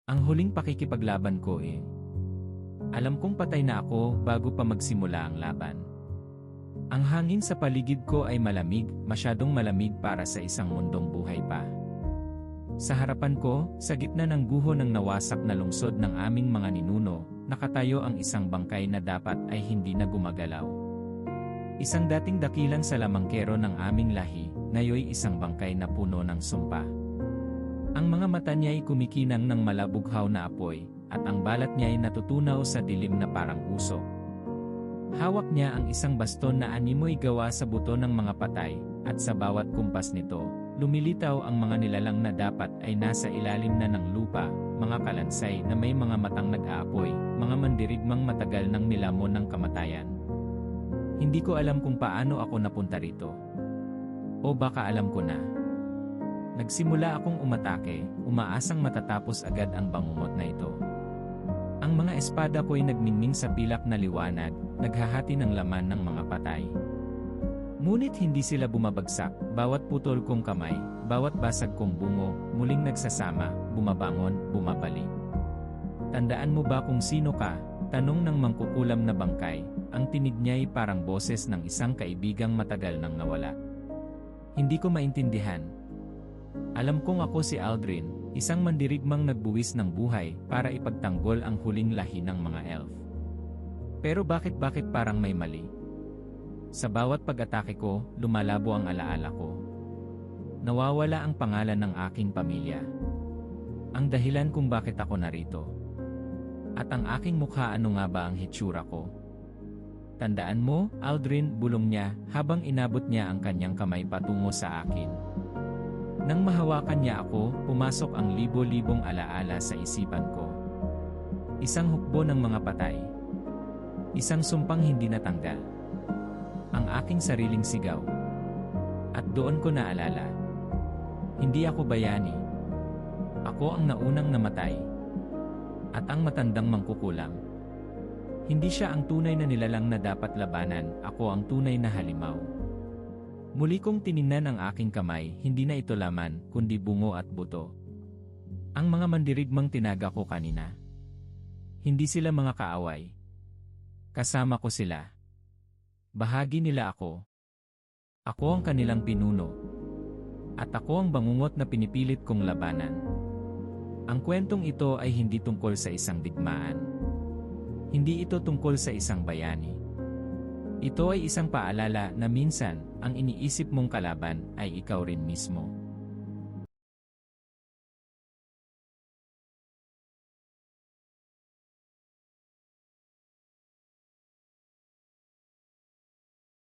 Ang huling pakikipaglaban ko eh. Alam kong patay na ako bago pa magsimula ang laban. Ang hangin sa paligid ko ay malamig, masyadong malamig para sa isang mundong buhay pa. Sa harapan ko, sa gitna ng guho ng nawasak na lungsod ng aming mga ninuno, nakatayo ang isang bangkay na dapat ay hindi na gumagalaw. Isang dating dakilang salamangkero ng aming lahi, ngayoy isang bangkay na puno ng sumpa. Ang mga mata niya ay kumikinang ng malabughaw na apoy, at ang balat niya ay natutunaw sa dilim na parang usok. Hawak niya ang isang baston na animoy gawa sa buto ng mga patay, at sa bawat kumpas nito, lumilitaw ang mga nilalang na dapat ay nasa ilalim na ng lupa, mga kalansay na may mga matang nag-aapoy, mga mandirigmang matagal ng nilamon ng kamatayan. Hindi ko alam kung paano ako napunta rito. O baka alam ko na. Nagsimula akong umatake, umaasang matatapos agad ang bangungot na ito. Ang mga espada ko'y nagmingming sa pilak na liwanag, naghahati ng laman ng mga patay. Ngunit hindi sila bumabagsak, bawat putol kong kamay, bawat basag kong bungo, muling nagsasama, bumabangon, bumabalik. Tandaan mo ba kung sino ka? Tanong ng mangkukulam na bangkay, ang tinig niya'y parang boses ng isang kaibigang matagal nang nawala. Hindi ko maintindihan. Alam kong ako si Aldrin, isang mandirigmang nagbuwis ng buhay para ipagtanggol ang huling lahi ng mga elf. Pero bakit parang may mali? Sa bawat pag-atake ko, lumalabo ang alaala ko. Nawawala ang pangalan ng aking pamilya. Ang dahilan kung bakit ako narito. At ang aking mukha, ano nga ba ang hitsura ko? Tandaan mo, Aldrin, bulong niya habang inabot niya ang kanyang kamay patungo sa akin. Nang mahawakan niya ako, pumasok ang libo-libong alaala sa isipan ko. Isang hukbo ng mga patay. Isang sumpang hindi natanggal. Ang aking sariling sigaw. At doon ko naalala. Hindi ako bayani. Ako ang naunang namatay. At ang matandang mangkukulam. Hindi siya ang tunay na nilalang na dapat labanan, ako ang tunay na halimaw. Muli kong tiningnan ang aking kamay, hindi na ito laman, kundi bungo at buto. Ang mga mandirigmang tinaga ko kanina. Hindi sila mga kaaway. Kasama ko sila. Bahagi nila ako. Ako ang kanilang pinuno. At ako ang bangungot na pinipilit kong labanan. Ang kwentong ito ay hindi tungkol sa isang digmaan. Hindi ito tungkol sa isang bayani. Ito ay isang paalala na minsan, ang iniisip mong kalaban ay ikaw rin mismo.